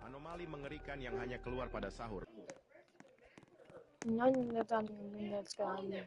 Anomali mengerikan yang hanya keluar pada sahur. Sekali.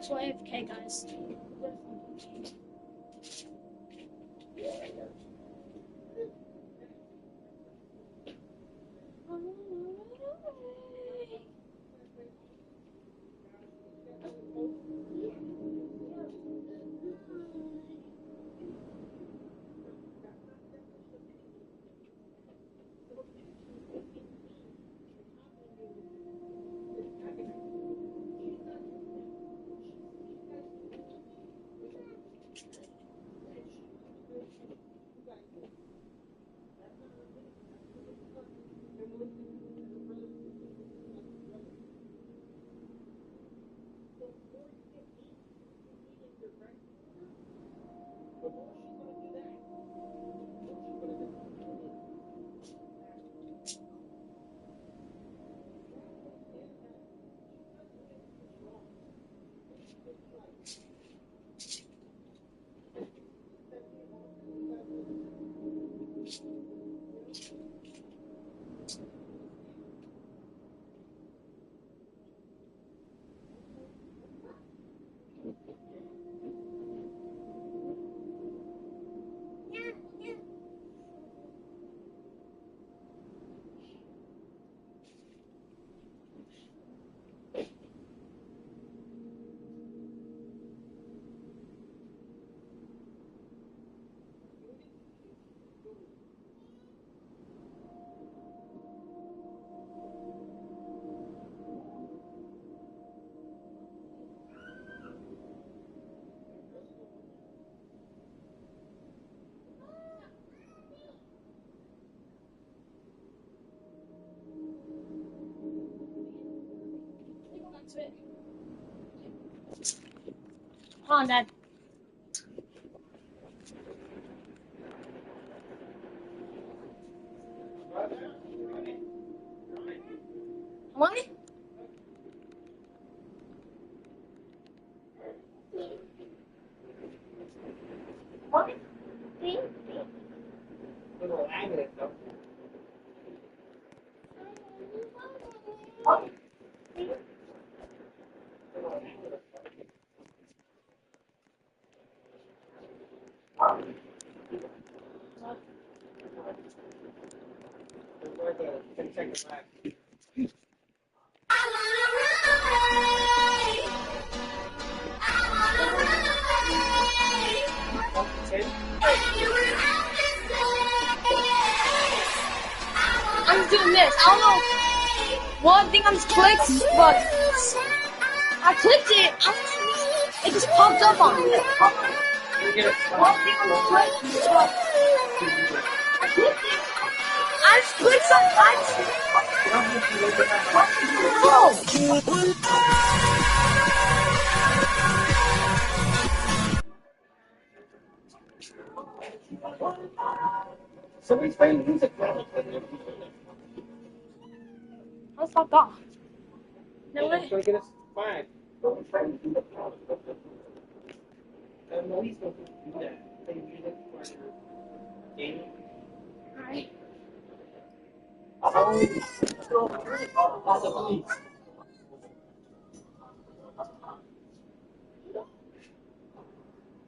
That's why AFK, guys. Hold on, Dad. What? What? I'm just doing this. I don't know what thing I'm clicked, but I clicked it. It just popped up on me. What thing I'm clicked, but I clicked it. I just clicked Somebody's playing music. Oh, fuck off. No way. Gonna get us fine. No, he's going to do that. Play music for gaming. Alright. The police.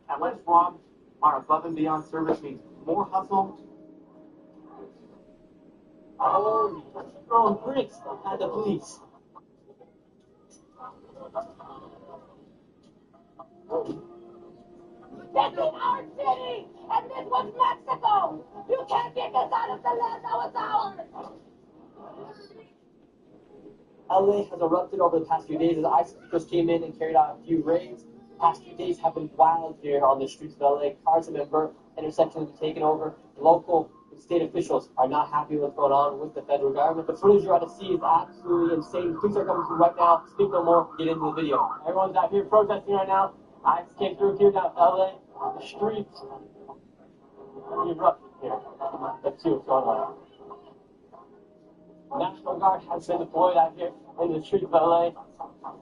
At Let's Rob, our above and beyond service means more hustle. Oh, throwing bricks at the police. This was our city, and this was Mexico. You can't kick us out of the land that was ours. LA has erupted over the past few days as ICE just came in and carried out a few raids. The past few days have been wild here on the streets of LA. Cars have been burnt, intersections have been taken over. Local and state officials are not happy with what's going on with the federal government. The footage you're about to see is absolutely insane. Police are coming through right now. Speak no more. Get into the video. Everyone's out here protesting right now. ICE came through here down LA. The streets erupted here. Let's see what's going on. National Guard has been deployed out here in the streets of LA.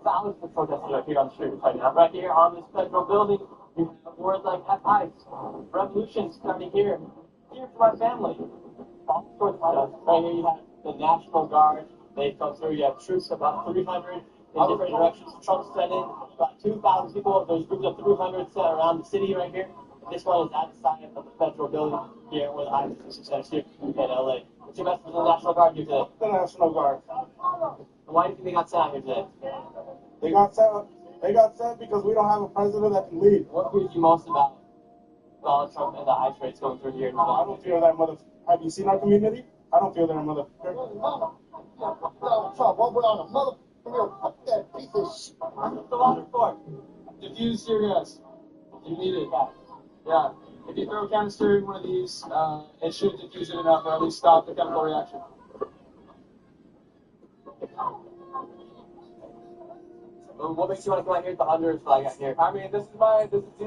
Thousands of protesters are here on the streets right now. Right here on this federal building, you have words like F-ICE, revolution starting here. Here for my family. All sorts of stuff. Right here you have the National Guard. They come through. You have troops, about 300 in different directions. Trump sent in about 2,000 people. There's groups of 300 set around the city right here. This one is outside of the federal building here where the ICE is here in LA. What's your message to the National Guard here today? The National Guard. Why do you think they got sent out here today? They got sent because we don't have a president that can lead. What grieves you most about Donald Trump and the ICE raids going through here? I don't feel that mother. Have you seen our community? I don't feel that mother. Donald Trump, over on a mother. Fuck that piece of shit. What's the law report? Diffuse tear gas. You need it. Yeah. If you throw a canister in one of these, it should diffuse it enough, or at least stop the chemical reaction. What makes you want to come out here with the Honduras flag out here? I mean, these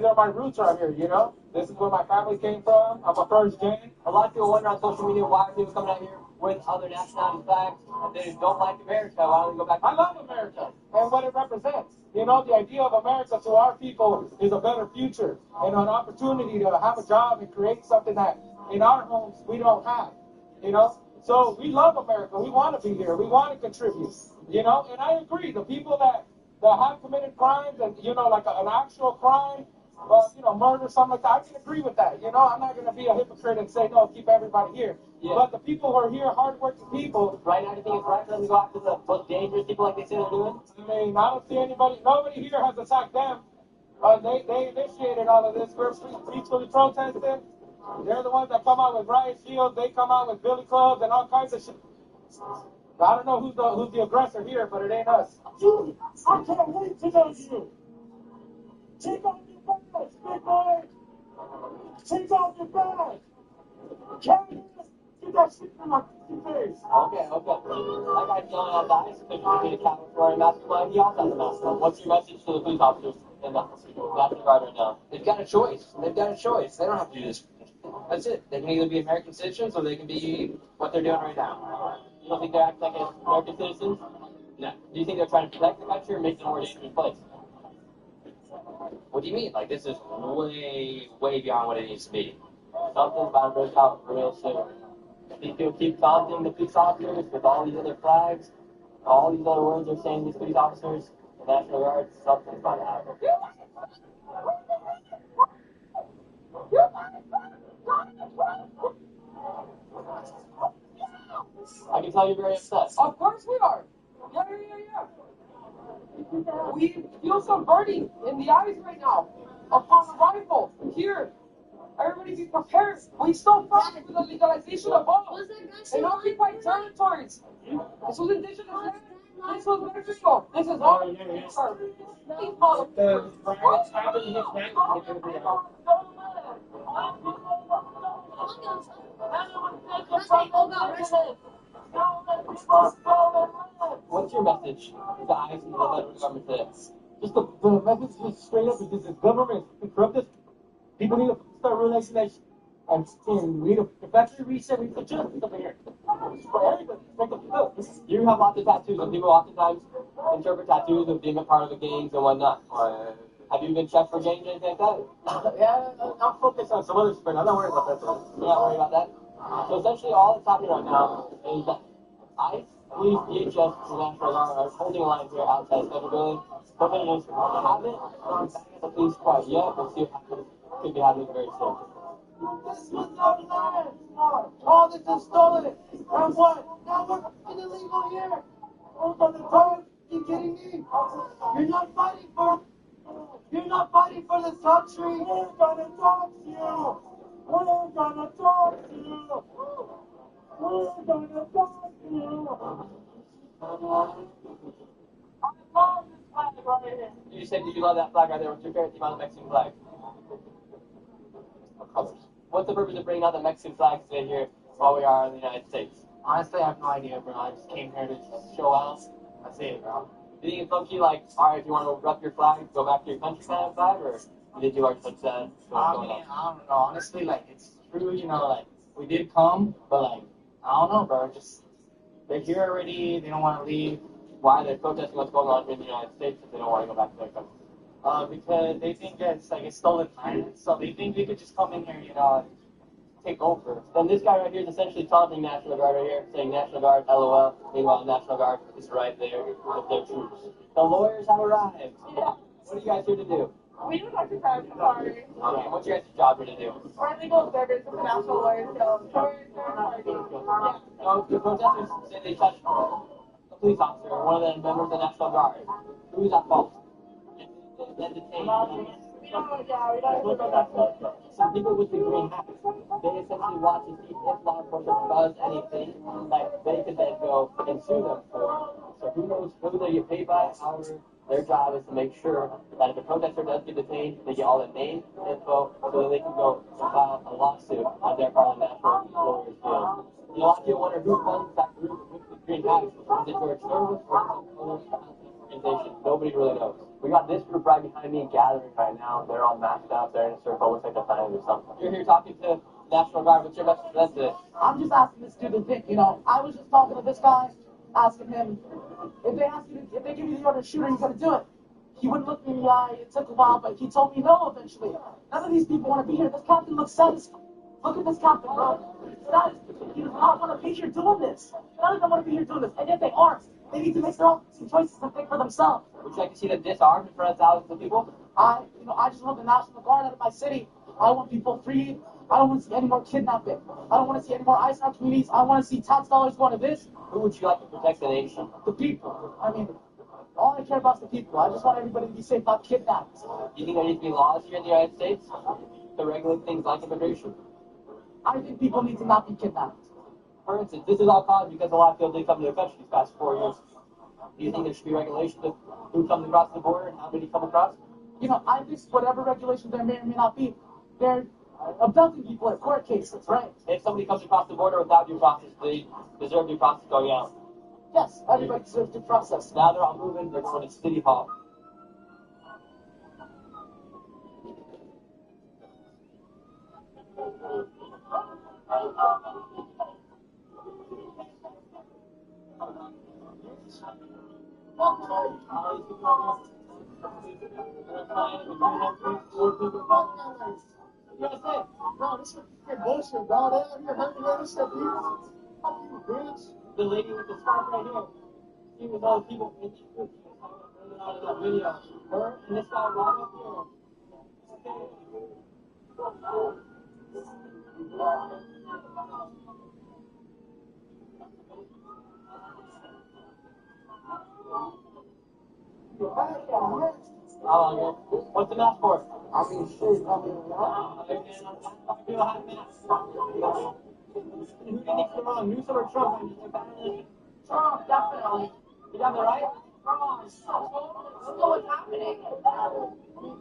are my roots right here, you know? This is where my family came from. I'm a first gen. A lot of people wonder on social media why are people coming out here with other nationality flags and they don't like America. Why don't they go back? I love America and what it represents. You know, the idea of America to our people is a better future and an opportunity to have a job and create something that in our homes we don't have, you know? So we love America. We want to be here. We want to contribute, you know? And I agree. The people that have committed crimes and, you know, like an actual crime, you know, murder, something like that, I can agree with that. You know, I'm not going to be a hypocrite and say, no, keep everybody here. Yeah. But the people who are here, hardworking people. Right now, do you think it's right for them to go after the most dangerous people like they say they're doing? I mean, I don't see nobody here has attacked them. They initiated all of this. We're peacefully protesting. They're the ones that come out with riot shields. They come out with billy clubs and all kinds of shit. I don't know who's the aggressor here, but it ain't us. Dude, I can't wait to know you. Take off your badge, big boy. Take off your badge. Can't get that shit from my face. Okay. That guy's yelling at the ICE officials to get a captain for wearing a mask. Well, he also has a mask on. What's your message to the police officers in the National Guard right now? They've got a choice. They don't have to do this. That's it. They can either be American citizens or they can be what they're doing right now. You don't think they're acting like American citizens? No. Do you think they're trying to protect the country or make it a more dangerous place? What do you mean? Like, this is way, way beyond what it needs to be. Something's about to break out real soon. If these people keep taunting the police officers with all these other flags, all these other words they're saying to these police officers, the National Guard, something's about to happen. I can tell you're very upset. Of course we are. Yeah. We feel some burning in the eyes right now upon arrival here. Everybody be prepared. We still fight for the legalization of bombs in occupied territories. This was indigenous land. This was Mexico. This is our people. The riots happening here tonight. What's your message to the ICE and the federal government today? Just the message is straight up because the government is corrupt. People need to start realizing that we need a factory reset, we need to justice over here. For everybody, make them feel. You have lots of tattoos, and people oftentimes interpret tattoos as being a part of the gangs and whatnot. Have you been checked for gangs or anything like that? Yeah, I'm focused on some other stuff. I'm not worried about that. You're not worried about that? So essentially all that's happening right now is that ICE, police, DHS, and the National Guard are holding a line here outside the federal building. Protesters haven't gone back at the police quite yet. We'll see what happens. Could be happening very soon. This was our land. All this is stolen. And what? Now we're fucking illegal here. We're gonna die. Are you kidding me? You're not fighting for You're not fighting for this country. We're gonna talk to you. We're gonna talk to you. We're gonna talk to you. I love this flag right here. You said you love that flag right there. What's your favorite thing about the Mexican flag? What colors? What's the purpose of bringing out the Mexican flag today here while we are in the United States? Honestly, I have no idea, bro. I just came here to show out. That's it, bro. Do you think it's low-key like, alright, if you want to rep your flag, go back to your country kind of flag, or did you like such that? I mean, I don't know. Honestly, like, it's true, you know, like, we did come, but, like, I don't know, bro. Just, they're here already. They don't want to leave. Why they're protesting what's going on here in the United States if they don't want to go back to their country? Because they think that it's, like, a stolen land. So they think they could just come in here, you know, and take over. Then this guy right here is essentially taunting National Guard right here, saying National Guard, LOL. Meanwhile, National Guard is right there with their troops. The lawyers have arrived. Yeah. What are you guys here to do? We do talk to crime sorry. Okay, what's your guys' job here to do? We're legal observers of the national lawyers, so we're third party. Yeah. So the protesters say they touched a police officer, one of the members of the National Guard. Who's at fault? And detained. We don't know, yeah, we don't look at that. Some people with the green hats, they essentially watch to see if law enforcement does anything that they can then go and sue them for. So who knows who they get paid by, however, their job is to make sure that if a protester does get detained, they get all the name, info, so that they can go and file a lawsuit on their part of the National Lawyers Guild. A lot of people wonder who funds that group with the green hats. Is it George Soros or is it some other organization? Nobody really knows. We got this group right behind me gathering right now. They're all masked out there in a circle. Looks like they're planning or something. You're here talking to National Guard. What's your message for them today? I'm just asking this dude to think, you know. I was just talking to this guy, asking him, if they give you the order to shoot, are you going to do it? He wouldn't look me in the eye. It took a while, but he told me no eventually. None of these people want to be here. This captain looks satisfied. Look at this captain, bro. He does not want to be here doing this. None of them want to be here doing this. And yet they aren't. They need to make their own choices and think for themselves. Would you like to see them disarmed in front of thousands of people? I just want the National Guard out of my city. I want people freed. I don't want to see any more kidnapping. I don't want to see any more ICE in our communities. I want to see tax dollars going to this. Who would you like to protect the nation? The people. I mean, all I care about is the people. I just want everybody to be safe, not kidnapped. Do you think there needs to be laws here in the United States to regulate things like immigration? I think people need to not be kidnapped. For instance, this is all caused because a lot of people didn't come to the country these past 4 years. Do you think there should be regulations of who comes across the border and how many come across? You know, I think whatever regulations there may or may not be, they're abducting people in court cases, right? If somebody comes across the border without due process, they deserve due process going out. Yes, everybody deserves due process. Now they're all moving, they're going to City Hall. Bro, this is fucking bullshit, bro. They out here hurting innocent people. Fuck you, bitch. The lady with the scarf right here, she was all the people in the group. She was coming out of that video. Her and this guy right up here. How long here? What's the mask for? I mean, shit. I mean, what? Who do you think's the wrong, Newsom or Trump? Trump, definitely. You got the right? Trump, so what's happening?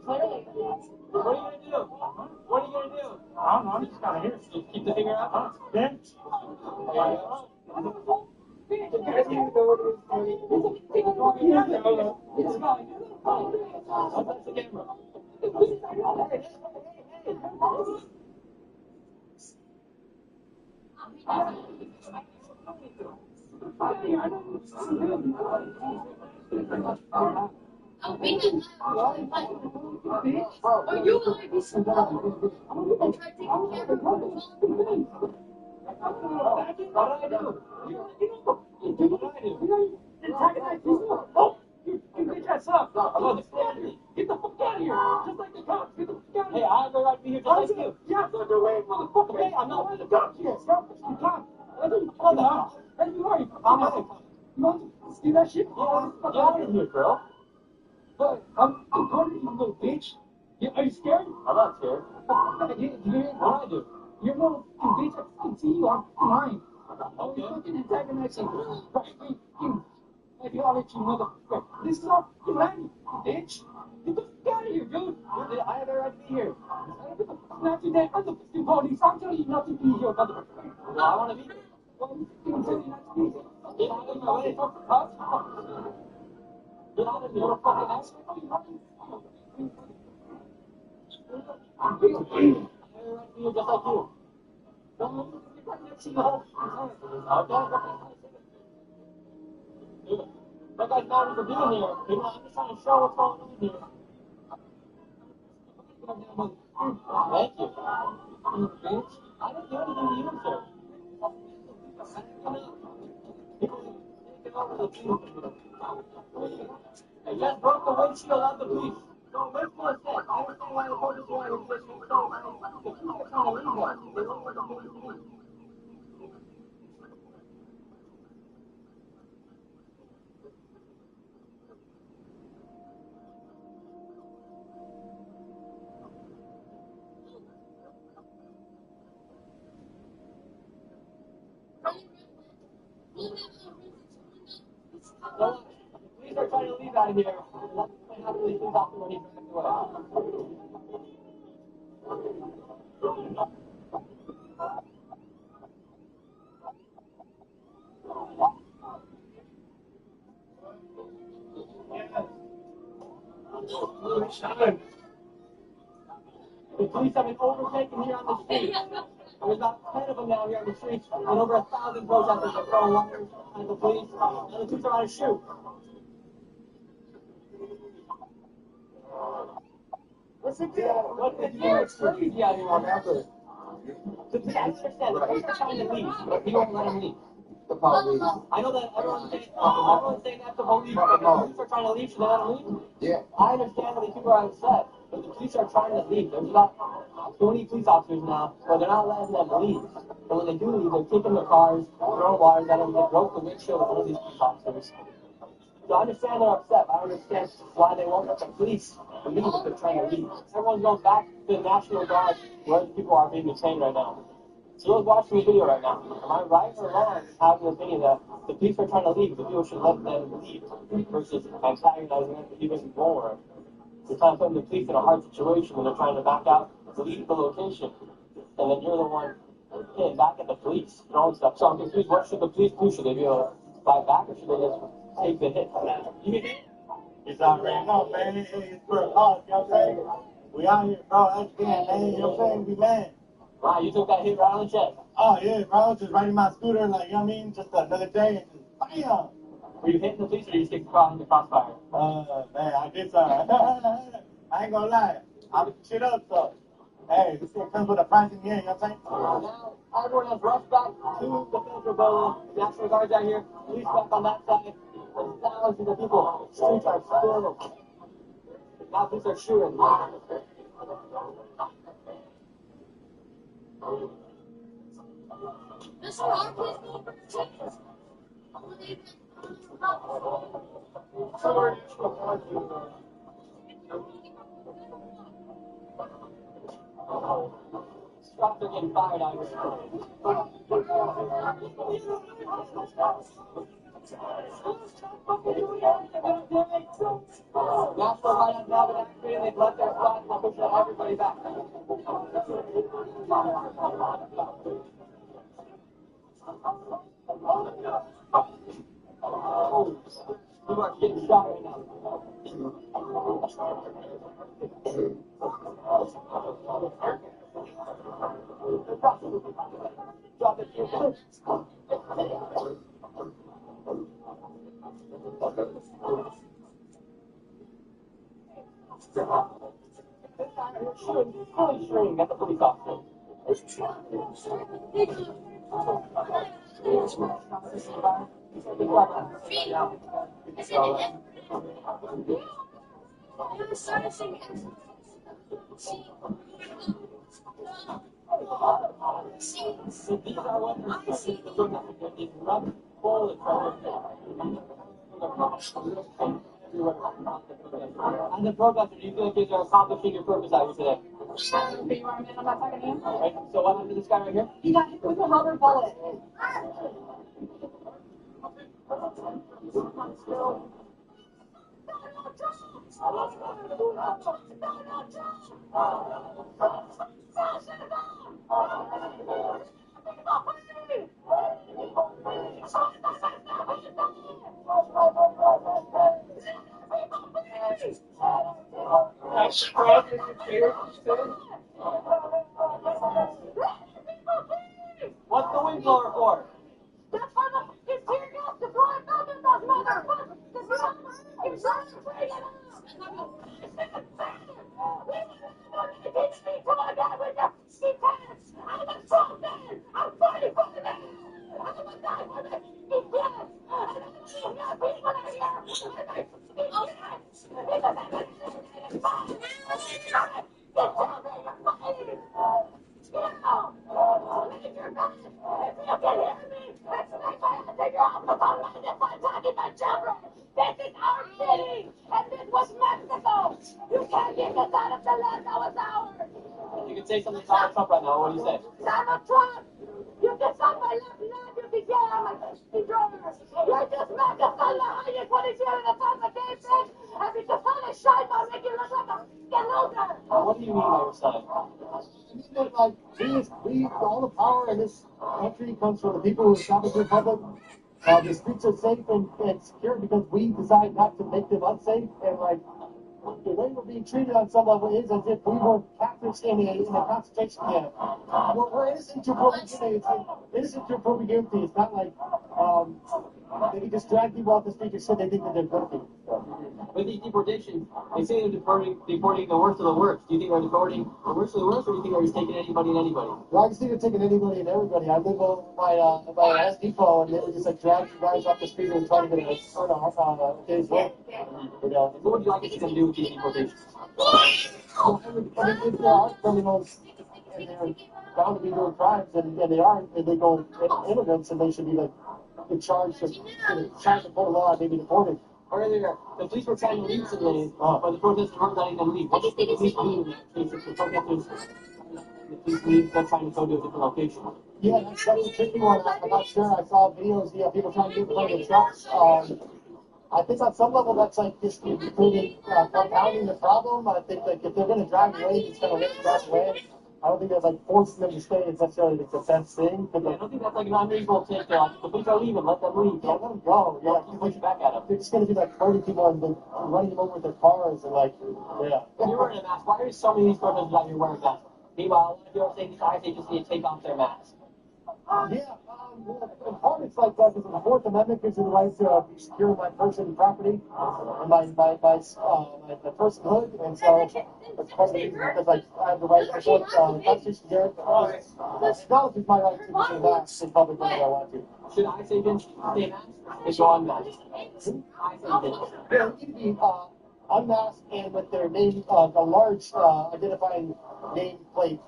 Clearly. What are you gonna do? What are you gonna do? I don't know. I'm just kind of here. Just keep the finger out. Then, That's the camera. I'll be the Are you going to be smart? I'm trying to take care of you. What did I do? oh, you bitch ass up. Get the fuck out of here! Just like the cops! Get the fuck out of here! Hey, I have the right to be here just like you! Yeah, it's on your way, motherfucker. Okay, I'm not one of the cops. Yes, you cop. That's what you call that. That's who are you? I'm not a cop. You want to see that shit? Get out of here, bro! But I'm going to you, little bitch. Are you scared? I'm not scared. What I do? You're a little fucking bitch. I can see you. I'm mine. Oh, Okay. you fucking antagonizing. Maybe I'll let you motherfucker. This is our land, bitch. Get the fuck out of here, dude. I have a right to be here. Not today. I'm the fucking police. I'm telling you not to be here, motherfucker. Well, I want to be here. Well, I'm telling you not to be here. Get out of my way. Get out of here. You're a fucking asshole. I have a right to be here just like you. Okay. That guy's mad for being here. You know, I'm just trying to show what's going on here. Thank you. You bitch. I didn't do anything to you, sir. I just broke the windshield of the police. So it makes no sense. I understand why the police want to exist. So the police are trying to leave us. They don't want the police to leave. No, the police are trying to leave out of here. Let's explain how the police leave out when he's back away. The police have been overtaken here on the street. There's about 10 of them now here on the streets, and over 1,000 protesters are throwing wires at the police, and the police are on to shoot. What's the deal? What the deal? It's crazy out here on Apple. The police, I understand, the police are trying to leave, but we won't let them leave. The police. I know that everyone's saying that's the police, but the police are trying to leave, should they let them leave? Yeah. I understand that these people are upset, but the police are trying to leave. There's about 20 police officers now, but they're not letting them leave. And when they do leave, they're kicking their cars, throwing wires at them, they broke the windshield of one of these police officers. So I understand they're upset, but I understand why they won't let the police leave if they're trying to leave. Everyone's going back to the National Guard where the people are being detained right now. So you're watching the video right now. Am I right or wrong having the opinion that the police are trying to leave, the people should let them leave versus antagonizing them even more? You're trying to put the police in a hard situation when they're trying to back out, leave the location, and then you're the one hitting back at the police and all this stuff. So I'm confused. What should the police do? Should they be able to fight back, or should they just take the hit? You get it? It's already know, man. It's for a cause, you know what I'm saying? We out here, bro. That's good, man. You know what I'm saying? We mad. Wow, you took that hit right on the chest. Oh, yeah, bro. Just riding my scooter, like, you know what I mean? Just another day, and just bam. Were you hitting the police, or you just get caught in the crossfire? Man, I did something. I ain't gonna lie. I was shit up, so. Hey, this thing comes with a price in the end, you know what I'm saying? Now, everyone has rushed back to the federal building. National Guard's out here. Police back on that side. There's thousands of people. Streets are still. Now police are shooting. This one, Shots are getting fired out here. National Guard has now been activated. They've left their spots and they're pushing everybody back. You are getting shot right now. Drop it, you. Fully shooting at the police officer. So these are what they're saying. These rough bullets right here. As a protester, do you feel like you are accomplishing your purpose out here today? But you are, man. I'm not talking to you. Right? So what happened to this guy right here? He got hit with a rubber bullet. What's the wind blower for? That's why the it's tear gas to blow up those motherfuckers. It's not afraid of us. I'm a strong man. I'm fighting for the man. I'm gonna die for this. Yes. And I'm people are here. This is our city, and this was Mexico. You can't get us out of the land that was ours. You can say something about Trump right now. What do you say? Donald Trump, you can suck my left leg, you can get on my drummer. You're just Mexico, the highest one is here in the conversation, and we just want to shine by making you look like a fucking loser. What do you mean by your side? Like, all the power in this country comes from the people who establish the republic. The streets are safe and secure because we decide not to make them unsafe. And like the way we're being treated on some level is as if we were captives in a concentration camp. We're innocent to prove guilty. It's innocent to prove guilty. It's not like they can just drag people off the street and say they think that they're guilty. With these deportations, they say they're deporting the worst of the worst. Do you think they're deporting the worst of the worst, or do you think they're just taking anybody and anybody? Well, I just think they're taking anybody and everybody. I live over by Home Depot, and they were just like dragging guys off the street and trying to get a day's work. So what would you like to see them do with these deportations? I mean, if there are criminals and they're bound to be doing crimes, and they aren't, and they go immigrants, and they should be like charged to pull the law and maybe deported. Earlier, the police were trying to leave today, but the protesters weren't letting them leave. What do you think the police do in that case if the protesters the police leave, they're trying to go to a different location? Yeah, that's a tricky one. I'm not sure. I saw videos, people trying to get in front of the trucks. I think on some level that's like just compounding the problem. I think like if they're going to drive away, it's going to let them drive away. I don't think that's like forcing them to stay is necessarily the best thing. Yeah, I don't think that's like an unreasonable take. Like, if the police are leaving, let them leave. Yeah, let them go. Yeah, keep pushing back at them. They're just going to be like hurting people and running them over with their cars and like, yeah. If you're wearing a mask, why are so many of these protesters out here wearing masks? Meanwhile, a lot of people are saying these guys, they just need to take off their masks. Yeah, in part it's like that because the Fourth Amendment gives you the right to secure my person and property and my personhood, and so that's part of the reason because like I have the right to support Constitution here. Acknowledges my right to wear masks in public whenever I want to. Should I say Vince stay masked? Is go unmasked? I say Vince. Yeah, they need to be unmasked and with their name, a large identifying name plate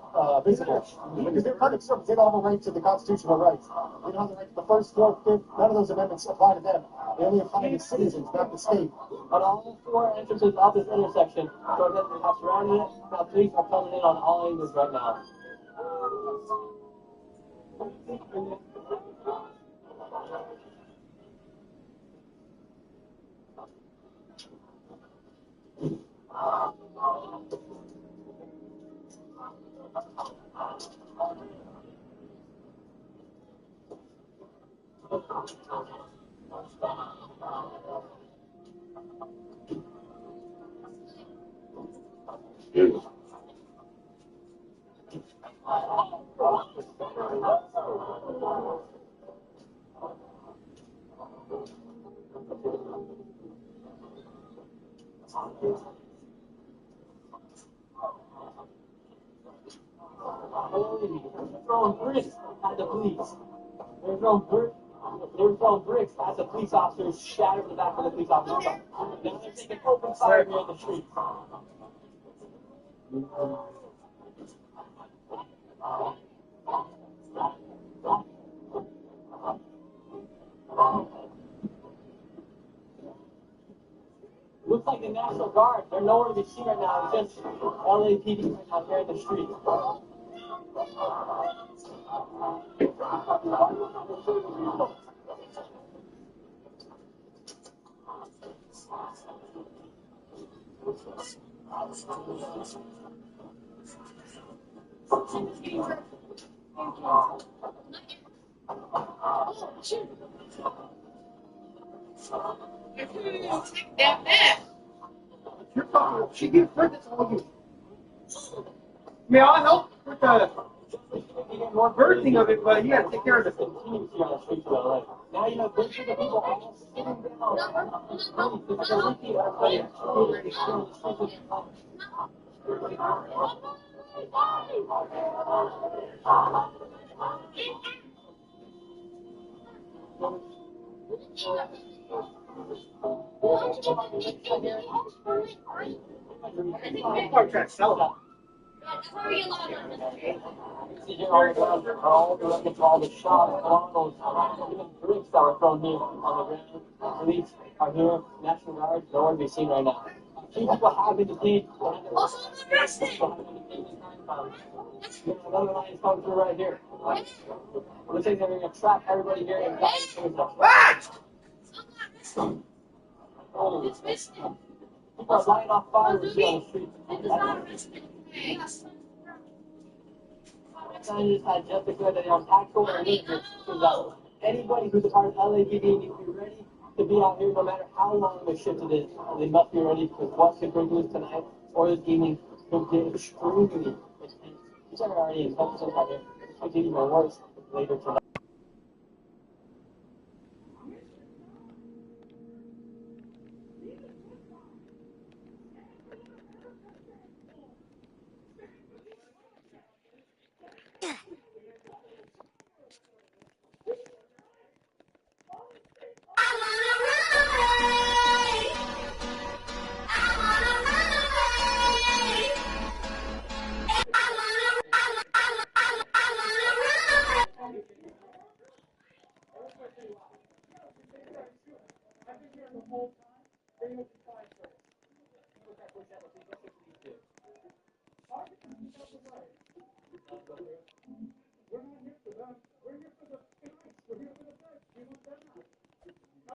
visible. Because they're public servants, they don't have a right to the constitutional rights. They don't have the right to the first, fourth, fifth. None of those amendments apply to them. They only apply to citizens, not the state. On all four entrances of this intersection, protesters have surrounded it. Now police are coming in on all angles right now. They're throwing bricks at the police. They're throwing bricks at the police officers, shattering the back of the police officers. Now they're taking open fire here in the street. Looks like the National Guard. They're nowhere to be seen right now. It's just LAPD right now here in the streets. You're fucking. She gives birth to all you. May I help with the birthing of it, but you gotta take care of it. Continues here on the streets of LA. Now you have bunch of the people all sitting down. It's a repeat of what it's already here on the streets of LA. I'm trying to sell it. See here on the ground are all the records, all the shots, bottles, even drinks that were thrown here on the ground. Police are here, National Guard, nowhere to be seen right now. A few people have been detained. Another line is coming through right here. Looks like they're going to trap everybody here and people are lighting off fireworks here on the street. Scientists had just declared that they are tactical and dangerous, so that anybody who's a part of LAPD needs to be ready to be out here no matter how long the shift it is. They must be ready because what could bring loose tonight or this evening could get extremely intense. These are already intense out here. This could get even worse later tonight.